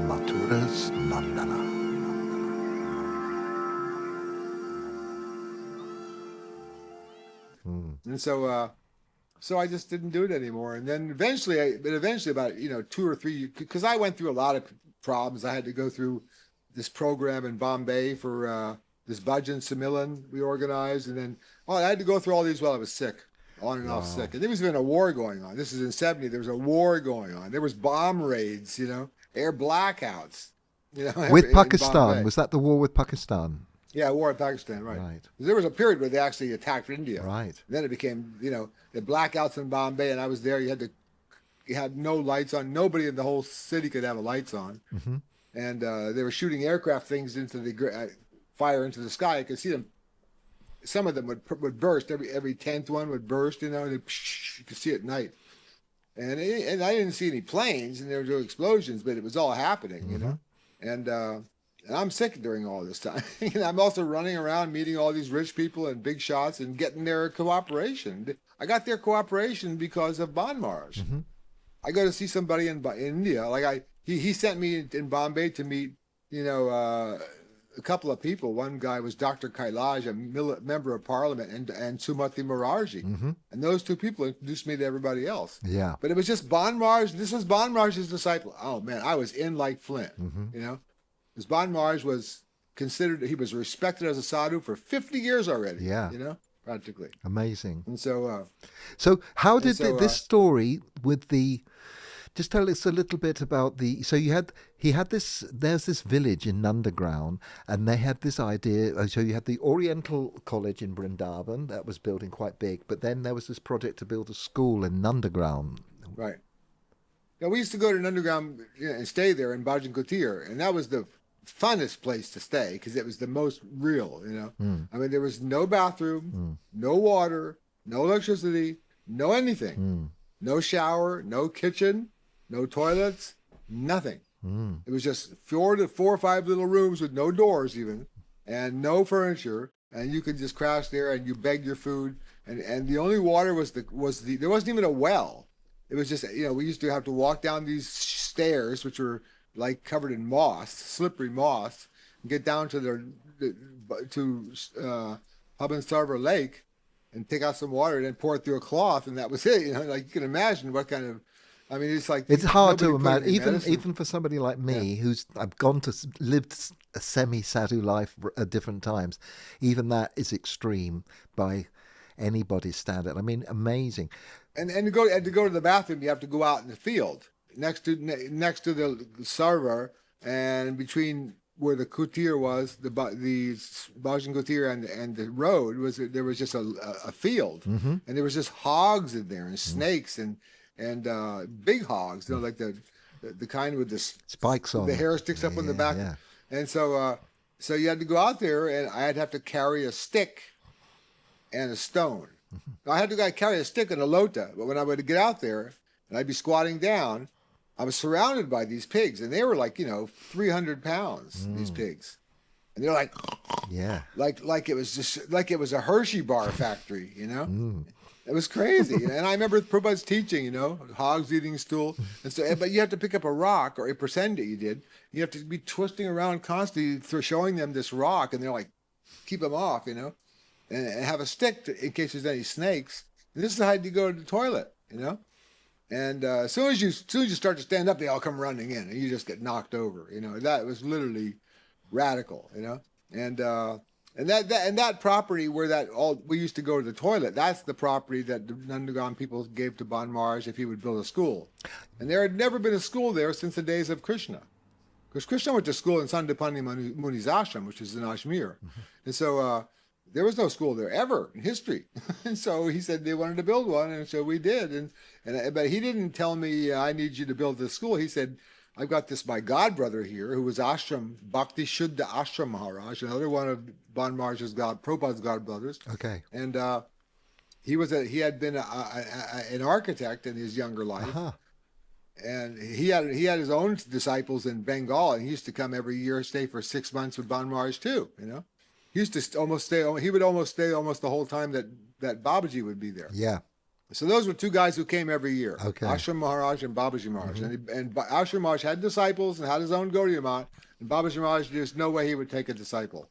Mathura's Mandala. And so I just didn't do it anymore. And then eventually about 2 or 3, because I went through a lot of problems. I had to go through this program in Bombay for this Bhajan Sammilan we organized, and then I had to go through all these while I was sick, on and off sick. And there was even a war going on. This is in the 70s. There was a war going on. There was bomb raids, air blackouts. With Pakistan, was that the war with Pakistan? Yeah, war in Pakistan, right. Right. There was a period where they actually attacked India. Right. And then it became, the blackouts in Bombay, and I was there. You had no lights on. Nobody in the whole city could have lights on. Mm-hmm. And they were shooting aircraft things into the fire into the sky. I could see them. Some of them would burst. Every 10th one would burst. And you could see it at night. And I didn't see any planes, and there were no explosions, but it was all happening, Mm-hmm. And I'm sick during all this time. And I'm also running around meeting all these rich people and big shots and getting their cooperation. I got their cooperation because of Bon Maharaj. Mm-hmm. I go to see somebody in India. Like he sent me in Bombay to meet, a couple of people. One guy was Dr. Kailash, a member of parliament, and Sumati Maraji. Mm-hmm. And those two people introduced me to everybody else. Yeah. But it was just Bon Maharaj. This was Bon Maharaj's disciple. Oh, man, I was in like Flint, Mm-hmm. Because Bon Maharaj was considered, he was respected as a sadhu for 50 years already. Yeah. Practically. Amazing. And so... so how did this story with the... Just tell us a little bit about so there's this village in Nandagram, and they had this idea, so you had the Oriental College in Vrindavan, that was building quite big, but then there was this project to build a school in Nandagram. Right. Yeah, we used to go to Nandagram and stay there in Bhajan Kutir, and that was the funnest place to stay because it was the most real, I mean, there was no bathroom, no water, no electricity, no anything, no shower, no kitchen, no toilets, nothing. It was just 4 or 5 little rooms with no doors even, and no furniture, and you could just crash there and you beg your food, and the only water was there wasn't even a well. It was just, we used to have to walk down these stairs, which were like covered in moss, slippery moss, and get down to Paban Sarvar Lake and take out some water and then pour it through a cloth, and that was it. Like you can imagine what kind of, I mean, it's like... It's hard to imagine, even for somebody like me, I've lived a semi-sadhu life at different times, even that is extreme by anybody's standard. I mean, amazing. And to go to the bathroom, you have to go out in the field next to the Sarvar, and between where the kutir was, the Bhajan Kutir and the road there was just a field, and there was just hogs in there and snakes and big hogs, like the kind with the spikes on the hair sticks up on the back, and so you had to go out there, and I'd have to carry a stick and a stone. I had to carry a stick and a lota, but when I would get out there and I'd be squatting down, I was surrounded by these pigs, and they were like 300 pounds. These pigs, and they're like, like it was just like it was a Hershey bar factory, It was crazy. And I remember Prabhupada's teaching, hogs eating stool, and so but you have to pick up a rock or a percent that you did. You have to be twisting around constantly, showing them this rock, and they're like, keep them off, and have a stick in case there's any snakes. And this is how you go to the toilet, And as soon as you start to stand up, they all come running in, and you just get knocked over. That was literally radical. And that property where we used to go to the toilet. That's the property that the Nandagram people gave to Bon Maharaj if he would build a school. And there had never been a school there since the days of Krishna, because Krishna went to school in Sandipani Muni's ashram, which is in Kashmir, and so. There was no school there ever in history. And so he said they wanted to build one, and so we did. But he didn't tell me, I need you to build this school. He said, I've got my godbrother here, who was Ashram, Bhakti Shuddha Ashram Maharaj, another one of Bon Maharaj's Prabhupada's godbrothers. Okay. And he had been an architect in his younger life. And he had his own disciples in Bengal, and he used to come every year, stay for 6 months with Bon Maharaj too. He used to almost stay. He would almost stay almost the whole time that Babaji would be there. Yeah. So those were two guys who came every year. Okay. Ashram Maharaj and Babaji Maharaj. And Ashram Maharaj had disciples and had his own Gaudiya Math. And Babaji Maharaj, there's no way he would take a disciple.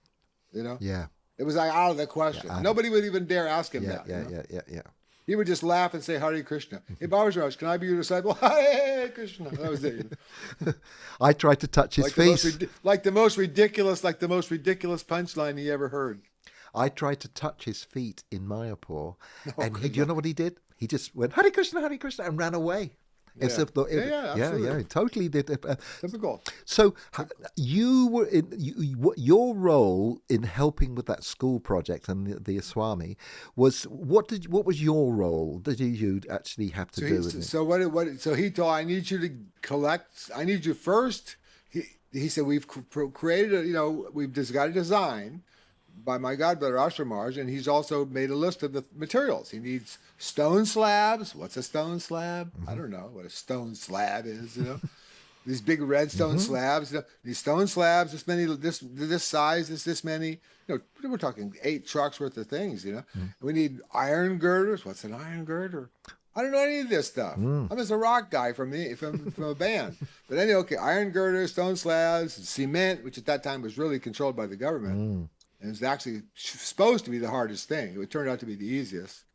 Yeah. It was like out of the question. Yeah, nobody would even dare ask him that. Yeah. He would just laugh and say, Hare Krishna. Hey, Babaji Maharaj, can I be your disciple? Hare Krishna. That was it. I tried to touch his face. The most ridiculous punchline he ever heard. I tried to touch his feet in Mayapur. And do you know what he did? He just went, Hare Krishna, and ran away. Yeah, Yeah, totally did. Typical. So you were your role in helping with that school project and the Swami was what was your role? Did you actually have to do with it? So he told, I need you to collect. I need you first. He said we've created we've just got a design by my godbrother Ashram Maharaj, and he's also made a list of the materials. He needs stone slabs. What's a stone slab? I don't know what a stone slab is. These big red stone slabs. These stone slabs. This many. This size. This many. We're talking 8 trucks worth of things. We need iron girders. What's an iron girder? I don't know any of this stuff. I'm just a rock guy from a band. But anyway, okay, iron girders, stone slabs, cement, which at that time was really controlled by the government. And it's actually supposed to be the hardest thing. It turned out to be the easiest.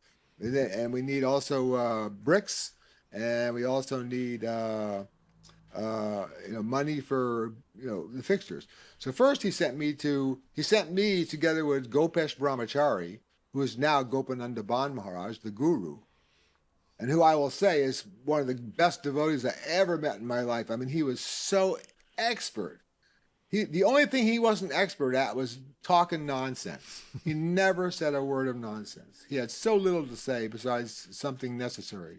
And we need also bricks, and we also need money for the fixtures. So first he sent me together with Gopesh Brahmachari, who is now Gopananda Bon Maharaj, the guru, and who I will say is one of the best devotees I ever met in my life. I mean, he was so expert. The only thing he wasn't expert at was talking nonsense. He never said a word of nonsense. He had so little to say besides something necessary,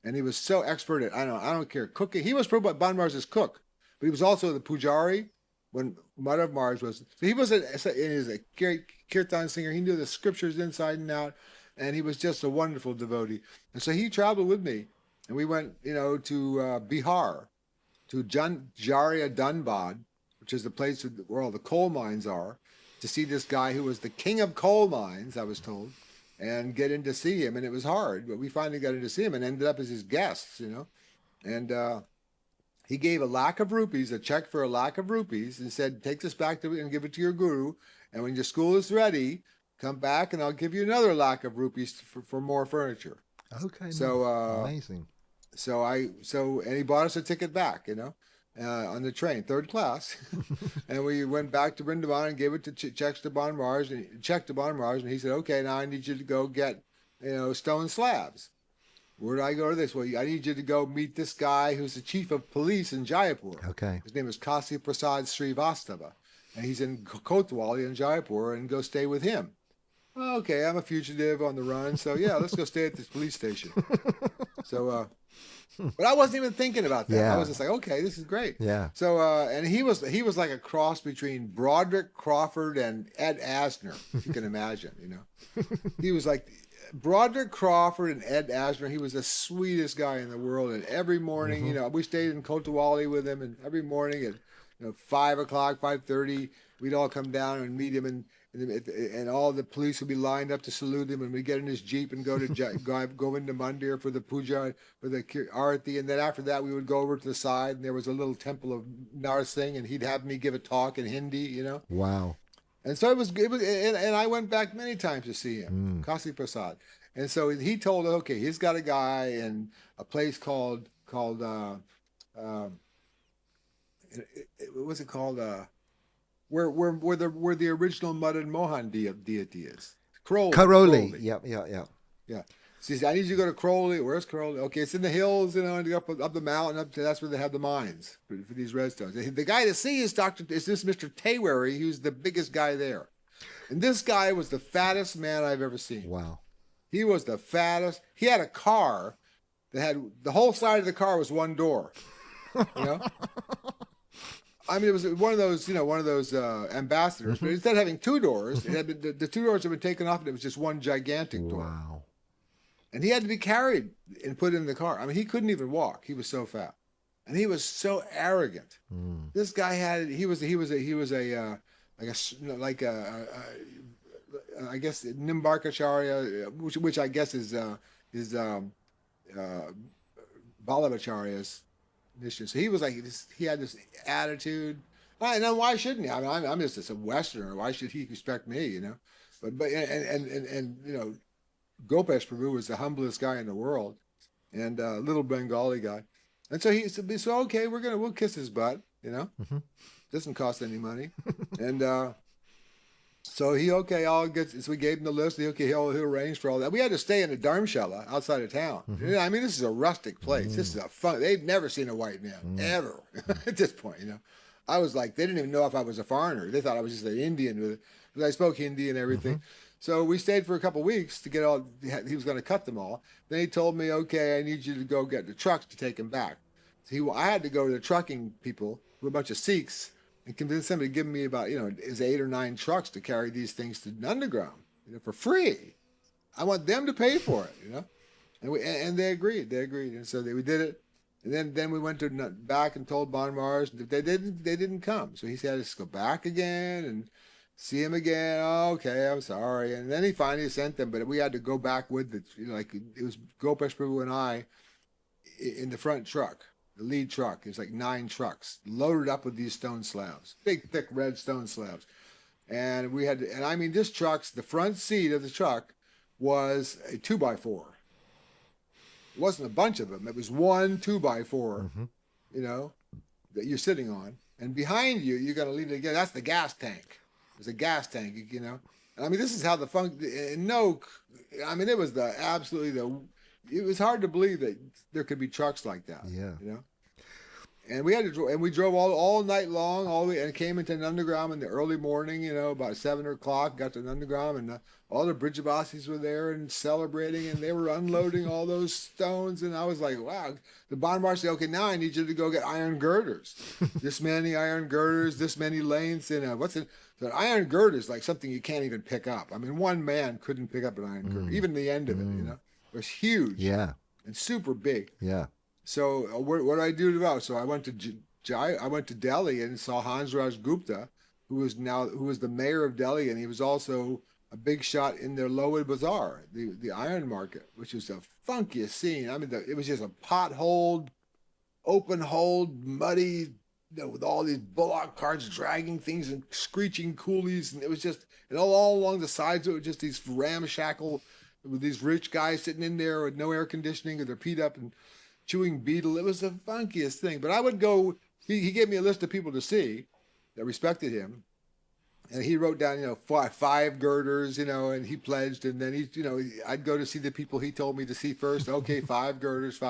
And he was so expert at, I don't care, cooking. He was Prabhupada Bon Maharaj's cook, but he was also the pujari when Madhav Maharaj was. So he was a kirtan singer. He knew the scriptures inside and out, and he was just a wonderful devotee. And so he traveled with me, and we went, to Bihar, to Jaria Dhanbad, which is the place where all the coal mines are, to see this guy who was the king of coal mines, I was told, and get in to see him. And it was hard, but we finally got in to see him and ended up as his guests, And he gave a check for a lakh of rupees, and said, take this back and give it to your guru. And when your school is ready, come back and I'll give you another lakh of rupees for more furniture. Okay. So amazing. And he bought us a ticket back, on the train, 3rd class, and we went back to Vrindavan and gave it to checks to Bon Maharaj, and he said, okay, now I need you to go get, stone slabs. Where do I go to this? Well, I need you to go meet this guy who's the chief of police in Jaipur. Okay. His name is Kasi Prasad Srivastava, and he's in Kotwali in Jaipur, and go stay with him. Okay, I'm a fugitive on the run, so yeah, let's go stay at this police station. But I wasn't even thinking about that. Yeah. I was just like, okay, this is great. Yeah. So, and he was like a cross between Broderick Crawford and Ed Asner, if you can imagine, He was like Broderick Crawford and Ed Asner. He was the sweetest guy in the world. And every morning, we stayed in Kotawali with him, and every morning at 5 o'clock, 5:30, we'd all come down and meet him, and all the police would be lined up to salute him, and we'd get in his jeep and go to Govinda Mandir for the puja, for the arati, and then after that we would go over to the side, and there was a little temple of Narsingh, and he'd have me give a talk in Hindi, Wow. And so it was, and I went back many times to see him, Kasi Prasad, and so he told, okay, he's got a guy in a place called what was it called? Where the original Madan Mohan deity is. Karoli. Yeah. Yeah. So he said, I need you to go to Crowley. Where's Crowley? Okay, it's in the hills, and up the mountain, that's where they have the mines for these redstones. The guy to see is this Mr. Tewari, who's the biggest guy there. And this guy was the fattest man I've ever seen. Wow. He was the fattest. He had a car that had, the whole side of the car was one door. I mean, it was one of those ambassadors, but instead of having 2 doors, it had the 2 doors had been taken off, and it was just one gigantic door. Wow. and he had to be carried and put in the car. I mean, he couldn't even walk. He was so fat, and he was so arrogant. This guy he was a like a I guess Nimbarkacharya, which I guess is Vallabhacharya's mission. So he was like this, he had this attitude. And then why shouldn't he? I mean, I'm just a Westerner. Why should he respect me? You know, but you know, Gopesh Prabhu was the humblest guy in the world, and little Bengali guy. And so he said, so okay, we'll kiss his butt. You know, doesn't cost any money, and. So so we gave him the list. He'll arrange for all that. We had to stay in a Dharamshala outside of town. You know, I mean, this is a rustic place. This is they've never seen a white man, ever, at this point, you know. I was like, they didn't even know if I was a foreigner. They thought I was just an Indian, because I spoke Hindi and everything. So we stayed for a couple of weeks to get all, he was going to cut them all. Then he told me, okay, I need you to go get the trucks to take him back. So I had to go to the trucking people, who were a bunch of Sikhs, and convince them to give me about, you know, his 8 or 9 trucks to carry these things to the underground, you know, for free. I want them to pay for it, you know. And they agreed. And so we did it. And then we went back and told Bon Mars they didn't come. So he said, let's go back again and see him again. Oh, okay, I'm sorry. And then he finally sent them, but we had to go back with like it was Gopesh Prabhu and I in the front truck. The lead truck. There's like 9 trucks loaded up with these stone slabs, big, thick red stone slabs. And I mean, the front seat of the truck was a 2x4. It wasn't a bunch of them. It was one 2x4, you know, that you're sitting on. And behind you, you're going to leave it again. That's the gas tank. There's a gas tank, you know. And I mean, this is how it was it was hard to believe that there could be trucks like that. Yeah. You know? And we drove all night long, all the way, and came into an underground in the early morning, you know, about 7 o'clock, got to an underground, and all the Bridgevasis were there and celebrating, and they were unloading all those stones. And I was like, wow. The Bon Mars said, okay, now I need you to go get iron girders. This many iron girders, this many lengths. And so iron girder is like something you can't even pick up. I mean, one man couldn't pick up an iron girder, even the end of it, you know. It was huge, and super big. Yeah. So what did I do about? So I went to Delhi and saw Hansraj Gupta, who was the mayor of Delhi, and he was also a big shot in their Lower Bazaar, the iron market, which was the funkiest scene. I mean, it was just a potholed, open-holed, muddy, you know, with all these bullock carts dragging things and screeching coolies, and it was just, and all along the sides of it, just these ramshackle, with these rich guys sitting in there with no air conditioning with their feet up and chewing betel. It was the funkiest thing. But I would go, he gave me a list of people to see that respected him. And he wrote down, you know, 5 girders, you know, and he pledged. And then I'd go to see the people he told me to see first. Okay, 5 girders.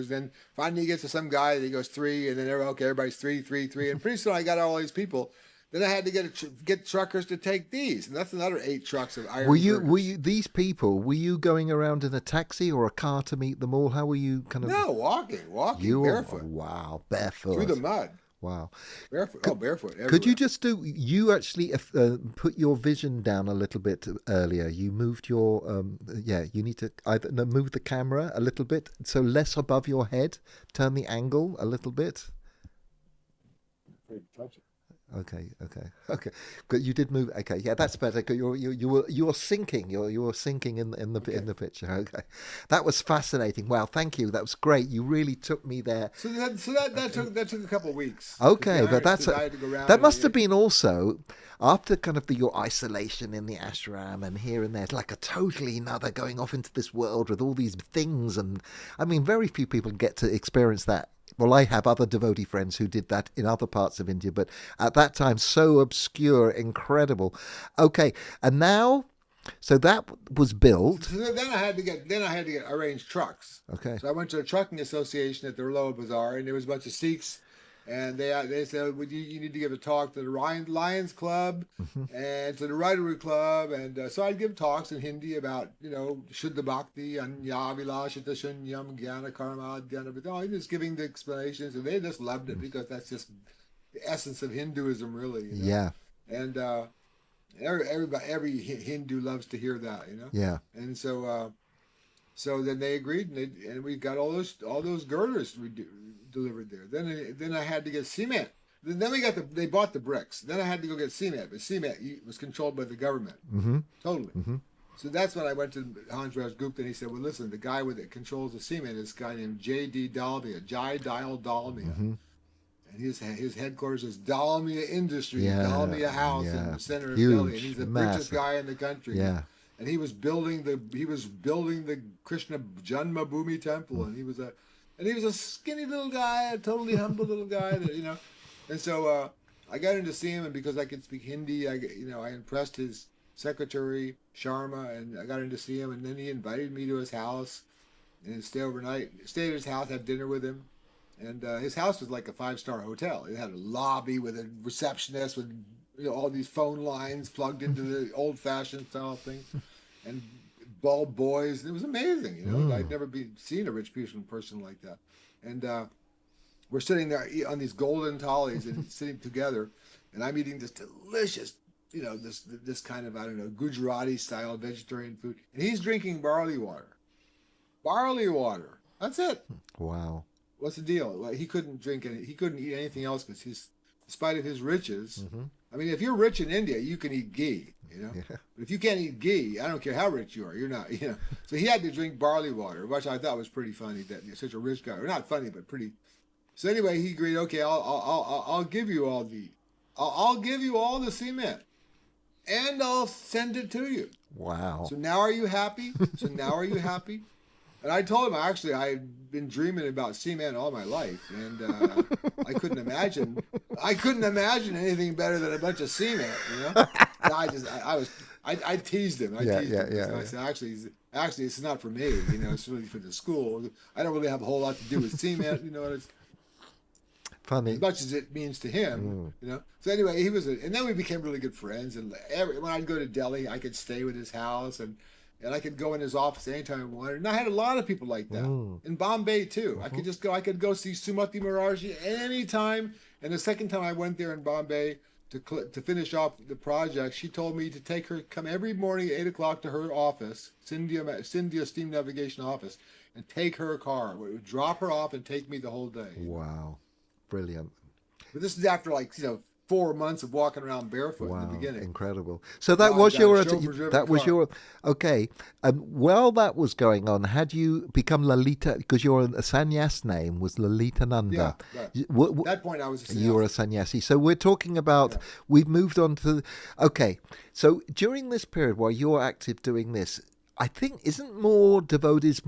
Then finally he gets to some guy that he goes 3. And then, everybody's 3. And pretty soon I got all these people. Then I had to get truckers to take these, and that's another 8 trucks of iron. Were you going around in a taxi or a car to meet them all? How were you No, walking, barefoot. Wow, barefoot through the mud. Wow, barefoot. Barefoot. Everywhere. Could you just you actually put your vision down a little bit earlier? You moved your you need to either move the camera a little bit so less above your head. Turn the angle a little bit. Touch it. Okay. But you did move. Okay, yeah, that's better. You were sinking. You were sinking in the picture. Okay, that was fascinating. Wow, thank you. That was great. You really took me there. So that took a couple of weeks. Okay, but that must have been also after kind of your isolation in the ashram and here and there, like a totally another going off into this world with all these things. And I mean, very few people get to experience that. Well, I have other devotee friends who did that in other parts of India, but at that time, so obscure, incredible. Okay, and now, so that was built. So then I had to get arrange trucks. Okay. So I went to a trucking association at the Lower Bazaar, and there was a bunch of Sikhs, and they said, well, you need to give a talk to the Lions Club and to the Rotary Club, and so I'd give talks in Hindi about, you know, Shuddha Bhakti, Anya Vilashita Shunyam, Jnana Karma, Dhyana, just giving the explanations, and they just loved it because that's just the essence of Hinduism, really. You know? Yeah. And every Hindu loves to hear that, you know. Yeah. And so So then they agreed, and we got all those girders delivered there. Then I had to get cement. Then they bought the bricks. Then I had to go get cement, but cement was controlled by the government, totally. So that's when I went to Hans Rajgupta, and he said, "Well, listen, the guy that controls the cement is a guy named J.D. Dalmia, Jai Dial Dalmia, and his headquarters is Dalmia Industries, Dalmia House in the center of Delhi, and he's the richest guy in the country." Yeah. And he was building the Krishna Janmabhoomi temple, and he was a skinny little guy, a totally humble little guy, that. And so I got in to see him, and because I could speak Hindi, I impressed his secretary Sharma, and I got in to see him, and then he invited me to his house and stay overnight. Stayed at his house, had dinner with him, and his house was like a 5-star hotel. It had a lobby with a receptionist with all these phone lines plugged into the old-fashioned style thing, and bald boys. It was amazing. I'd never seen a rich person like that, and. We're sitting there on these golden tallies and sitting together, and I'm eating this delicious, this kind of, I don't know, Gujarati style vegetarian food, and he's drinking barley water. Barley water. That's it. Wow. What's the deal? Well, he couldn't drink he couldn't eat anything else because despite of his riches. I mean, if you're rich in India, you can eat ghee. But if you can't eat ghee, I don't care how rich you are, you're not. So he had to drink barley water, which I thought was pretty funny that such a rich guy, or not funny, but pretty. So anyway, he agreed. Okay, I'll give you all the cement, and I'll send it to you. Wow. So now are you happy? And I told him I've been dreaming about cement all my life, and I couldn't imagine anything better than a bunch of cement. I teased him. I said, actually, it's not for me. It's really for the school. I don't really have a whole lot to do with cement. It's funny as much as it means to him. So anyway, and then we became really good friends. And when I'd go to Delhi, I could stay with his house, and I could go in his office anytime I wanted. And I had a lot of people like that in Bombay too. I could go see Sumati Maharaji anytime. And the second time I went there in Bombay to finish off the project, she told me to come every morning at 8:00 to her office, Scindia Steam Navigation office, and take her car. It would drop her off and take me the whole day. Wow. Brilliant. But this is after 4 months of walking around barefoot in the beginning. Incredible. So that was your okay. While that was going on, had you become Lalita, because your sannyas name was Lalita Nanda? Yeah, right. At that point I was a sannyasi. You were a sannyasi. So we're talking about, we've moved on to, okay. So during this period while you're active doing this, I think, isn't more devotees,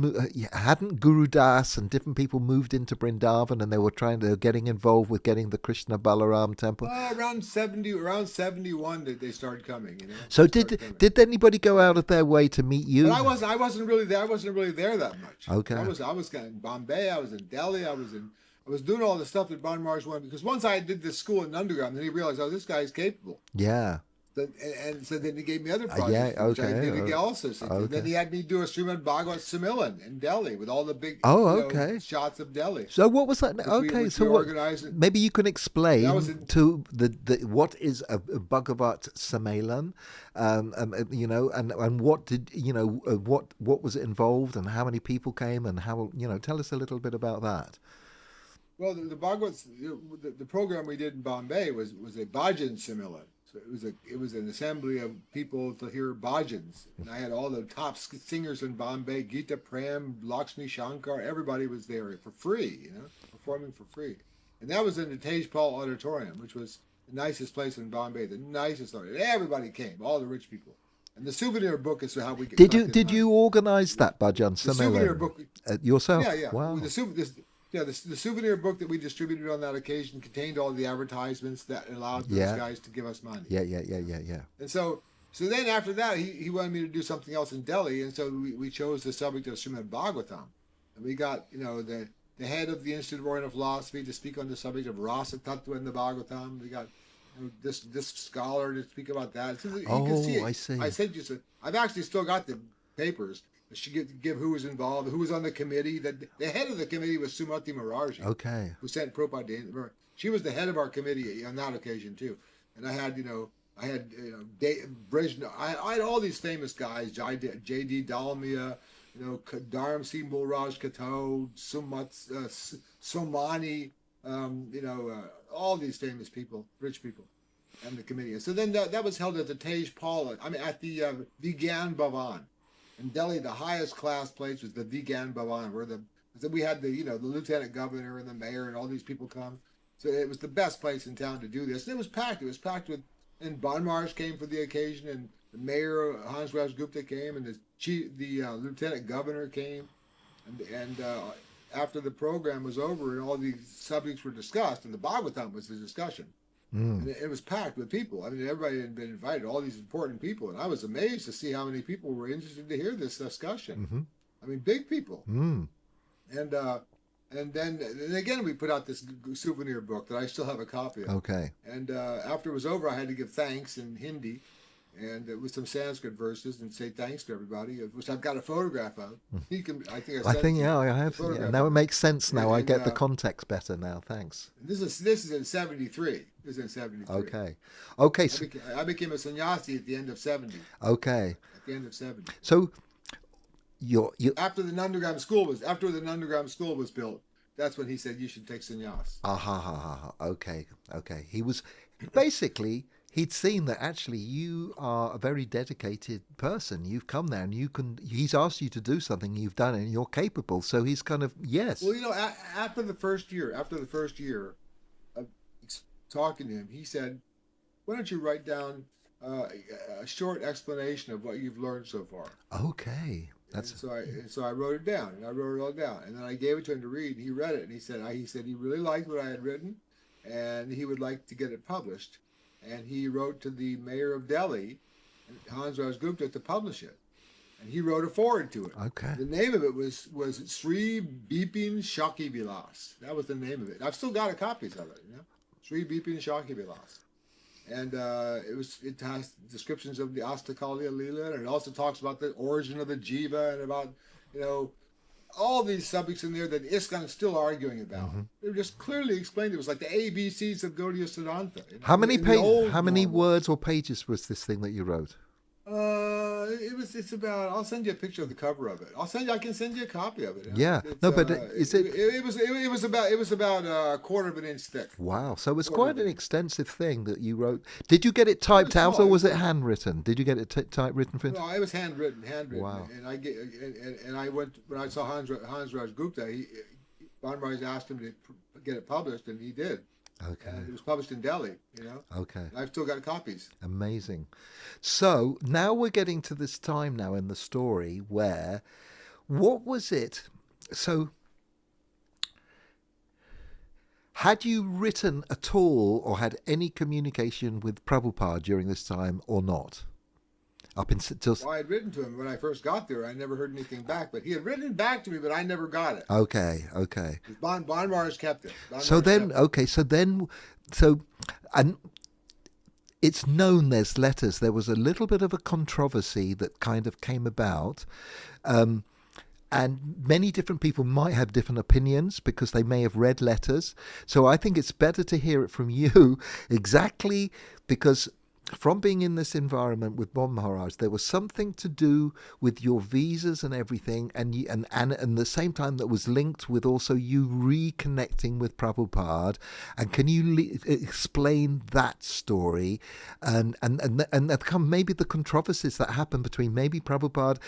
hadn't Guru Das and different people moved into Vrindavan, and they were getting involved with getting the Krishna Balaram temple? Around 71 they started coming. So did anybody go out of their way to meet you? But I wasn't really there that much. Okay. I was in Bombay, I was in Delhi, I was doing all the stuff that Bon Maharaja wanted, because once I did this school in underground, then he realized, this guy's capable. Yeah. And so then he gave me other projects, which I did also. Then he had me do a Srimad Bhagavat Similin in Delhi with all the big shots of Delhi. So what was that? Okay, so maybe you can explain to the what is a Bhagavat Similin, and what did what was involved, and how many people came, and how tell us a little bit about that. Well, the Bhagavat, the program we did in Bombay was a Bhajan Similin. So it was an assembly of people to hear bhajans, and I had all the top singers in Bombay, Geeta Prem, Lakshmi Shankar, everybody was there for free, performing for free. And that was in the Tej Paul Auditorium, which was the nicest place in Bombay, the nicest auditorium. Everybody came, all the rich people. And the souvenir book is how we did you organize that bhajan? The souvenir book yourself? Yeah. Wow. The souvenir book that we distributed on that occasion contained all the advertisements that allowed those guys to give us money. Yeah. And so then after that, he wanted me to do something else in Delhi, and so we chose the subject of Srimad Bhagavatam. And we got, the head of the Institute of Oriental Philosophy to speak on the subject of Rasa Tattva in the Bhagavatam. We got this scholar to speak about that. So you can see it. I see. I sent you I've actually still got the papers. She give who was involved, who was on the committee. The head of the committee was Sumati Maharaji. Okay. Who sent Prabhupada. She was the head of our committee on that occasion too. And I had Brejna. I had all these famous guys, J.D. Dalmia, Dharam Singh Mulraj Kato, Somani, all these famous people, rich people, and the committee. And so then that was held at the Tej Paula, at the Vigyan Bhavan. In Delhi, the highest class place was the Vigyan Bhavan, where we had the lieutenant governor and the mayor and all these people come. So it was the best place in town to do this. And it was packed. It was packed with, and Bon Maharaja came for the occasion, and the mayor, Hansraj Gupta, came, and the lieutenant governor came. And after the program was over and all these subjects were discussed, and the Bhagavatam was the discussion, and it was packed with people. I mean, everybody had been invited, all these important people. And I was amazed to see how many people were interested to hear this discussion. Mm-hmm. I mean, big people. Mm. And then again, we put out this souvenir book that I still have a copy of. Okay. And after it was over, I had to give thanks in Hindi and with some Sanskrit verses and say thanks to everybody, which I've got a photograph of. You can, I think I have. Yeah. Now it makes sense. Now I get the context better now. Thanks. This is in 73. This is in 73. Okay. So, I became a sannyasi at the end of 70. Okay. At the end of 70. So you after the Nandagram school was built, that's when he said you should take sannyas. Okay. He was basically, he'd seen that actually you are a very dedicated person. You've come there and he's asked you to do something, you've done it, and you're capable. So he's kind of, yes. Well, after the first year of talking to him, he said, why don't you write down a short explanation of what you've learned so far? Okay. So I wrote it down, and I wrote it all down, and then I gave it to him to read. And he read it, and he said he really liked what I had written, and he would like to get it published. And he wrote to the mayor of Delhi, Hansraj Gupta, to publish it. And he wrote a foreword to it. Okay. The name of it was Sri Bipin Shaki Vilas. That was the name of it. I've still got copies of it. Sri Bipin Shaki Vilas. And it has descriptions of the Astakalya Leela, and it also talks about the origin of the Jiva and about, all these subjects in there that ISKCON is still arguing about. Mm-hmm. They were just clearly explained. It was like the ABCs of Gaudiya Siddhanta. How many words or pages was this thing that you wrote? It's about. I'll send you a picture of the cover of it. I can send you a copy of it. Yeah. Is it? It was about a quarter of an inch thick. Wow. So it was quite an extensive thing that you wrote. Did you get it typed out or was it handwritten? Did you get it typewritten? No, it was handwritten. Wow. And I went when I saw Hansraj Gupta. Bon Maharaja asked him to get it published, and he did. Okay. And it was published in Delhi, Okay. And I've still got copies. Amazing. So now we're getting to this time now in the story where, what was it? So had you written at all or had any communication with Prabhupada during this time or not? Well, I had written to him when I first got there. I never heard anything back, but he had written back to me, but I never got it. Okay. Bon Maharaja kept it. And it's known there's letters. There was a little bit of a controversy that kind of came about. And many different people might have different opinions because they may have read letters. So I think it's better to hear it from you exactly because from being in this environment with Bon Maharaj, there was something to do with your visas and everything, and the same time that was linked with also you reconnecting with Prabhupada. And can you explain that story and maybe the controversies that happened between maybe Prabhupada?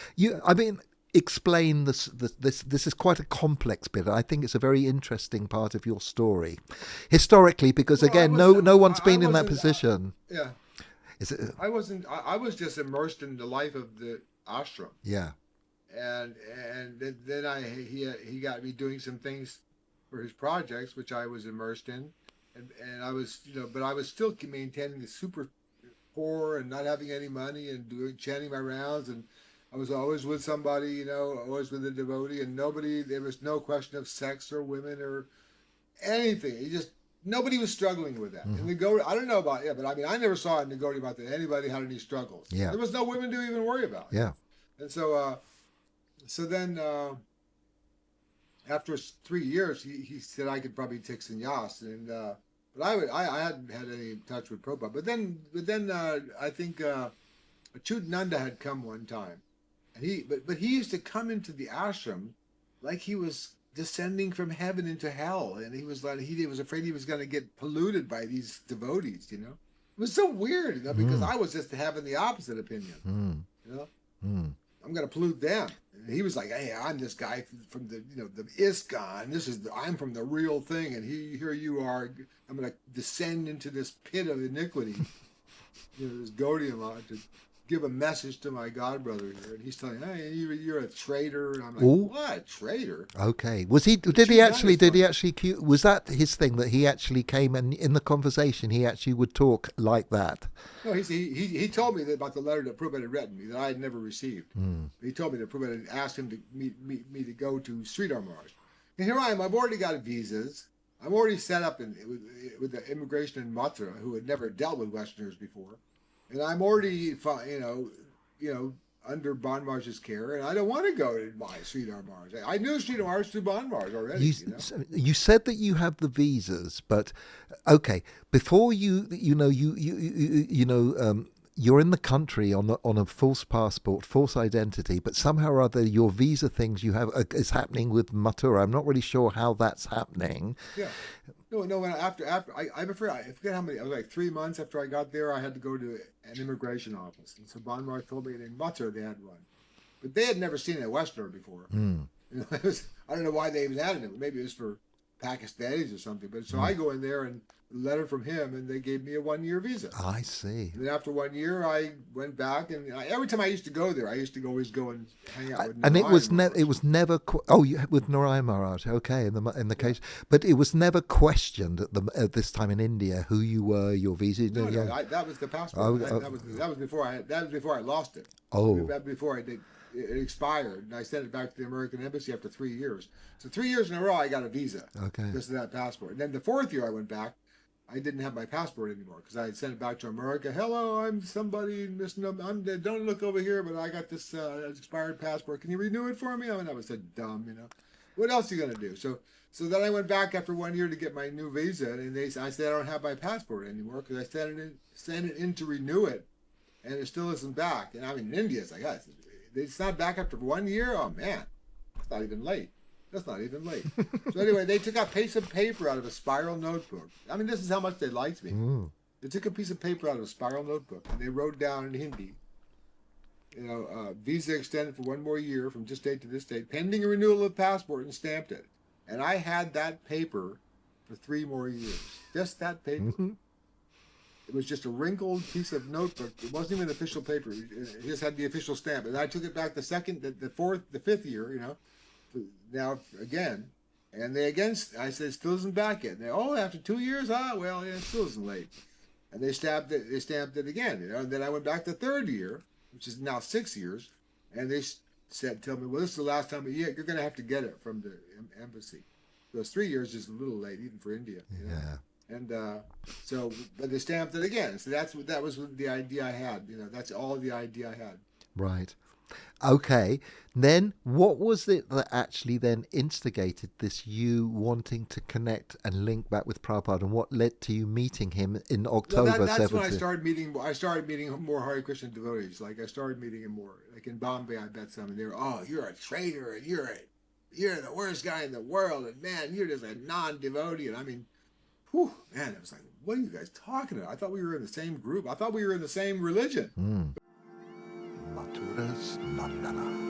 Explain this. This is quite a complex bit. I think it's a very interesting part of your story, historically, because again, no one's been in that position. Yeah. I wasn't. I was just immersed in the life of the ashram. Yeah. And then he got me doing some things for his projects, which I was immersed in, and I was but I was still maintaining the super poor and not having any money and chanting my rounds, and I was always with somebody, always with a devotee, and there was no question of sex or women or anything. Nobody was struggling with that. Mm-hmm. And I don't know about but I never saw in the Gaudiya Math that anybody had any struggles. Yeah. There was no women to even worry about. Yeah. And so then after 3 years, he said I could probably take sannyas, and but I hadn't had any touch with Prabhupada. But then I think Achyutananda had come one time, But he used to come into the ashram like he was descending from heaven into hell, and he was afraid he was going to get polluted by these devotees. You know, it was so weird, you know, because I was just having the opposite opinion. You know, I'm going to pollute them. And he was like, "Hey, I'm this guy from the the ISKCON. I'm from the real thing, and here you are. I'm going to descend into this pit of iniquity, this Gaudiya Lodge, to give a message to my god brother here." And he's telling, "Hey, you're a traitor." And I'm like, ooh. What, traitor? Okay. Was he? Did he actually? Was that his thing, that he actually came and in the conversation he actually would talk like that? No, he told me about the letter that Prabhupada had written me that I had never received. He told me that Prabhupada had asked him to meet me to go to Sridhar Maharaj. And here I am. I've already got visas. I'm already set up with the immigration in Mathura, who had never dealt with Westerners before. And I'm already, under Bon Maharaj's care, and I don't want to go to my Sridhar Maharaj. I knew Sridhar Maharaj through Bon Maharaj already. You said that you have the visas, but okay, before you're in the country on a false passport, false identity, but somehow or other your visa things you have is happening with Mathura. I'm not really sure how that's happening. Yeah. No. After I forget how many. It was like 3 months after I got there. I had to go to an immigration office, and so Bon Maharaj told me in Mathura they had one, but they had never seen a Westerner before. I don't know why they even had it. Maybe it was for Pakistanis or something. But so I go in there and letter from him, and they gave me a 1-year visa. I see. And then after 1 year, I went back, and every time I used to go there, I used to always go and hang out with Narayan. And it was never with Narayan Maharaj, okay, in the case, but it was never questioned at this time in India who you were, your visa. No, that was the passport. That was before I lost it. Oh, before it expired, and I sent it back to the American embassy after 3 years. So 3 years in a row, I got a visa. Okay, just that passport. And then the 4th year I went back. I didn't have my passport anymore because I had sent it back to America. Hello, I'm somebody. Don't look over here, but I got this expired passport. Can you renew it for me? I was so dumb, What else are you gonna do? So then I went back after 1 year to get my new visa, and I said I don't have my passport anymore because I sent it in to renew it, and it still isn't back. And in India, it's like, it's not back after 1 year. Oh man, it's not even late. That's not even late. So anyway, they took a piece of paper out of a spiral notebook. This is how much they liked me. They took a piece of paper out of a spiral notebook, and they wrote down in Hindi, visa extended for 1 more year from this date to this date, pending a renewal of passport, and stamped it. And I had that paper for 3 more years. Just that paper. It was just a wrinkled piece of notebook. It wasn't even official paper. It just had the official stamp. And I took it back the 5th year, now again, and I said, it still isn't back yet. And they, after 2 years, it still isn't late. And they stamped it again, And then I went back the 3rd year, which is now 6 years, and they tell me, well, this is the last time, you're going to have to get it from the embassy. Because 3 years is a little late, even for India. Yeah. And but they stamped it again. So that was the idea I had. That's all the idea I had. Right. Okay, then what was it that actually then instigated this, you wanting to connect and link back with Prabhupada, and what led to you meeting him in October? That's when I started meeting more Hare Krishna devotees. Like I started meeting him more. Like in Bombay, I met some, and they were, you're a traitor, and you're the worst guy in the world, and man, you're just a non-devotee. And it was like, what are you guys talking about? I thought we were in the same group. I thought we were in the same religion. Mathura's Nandana.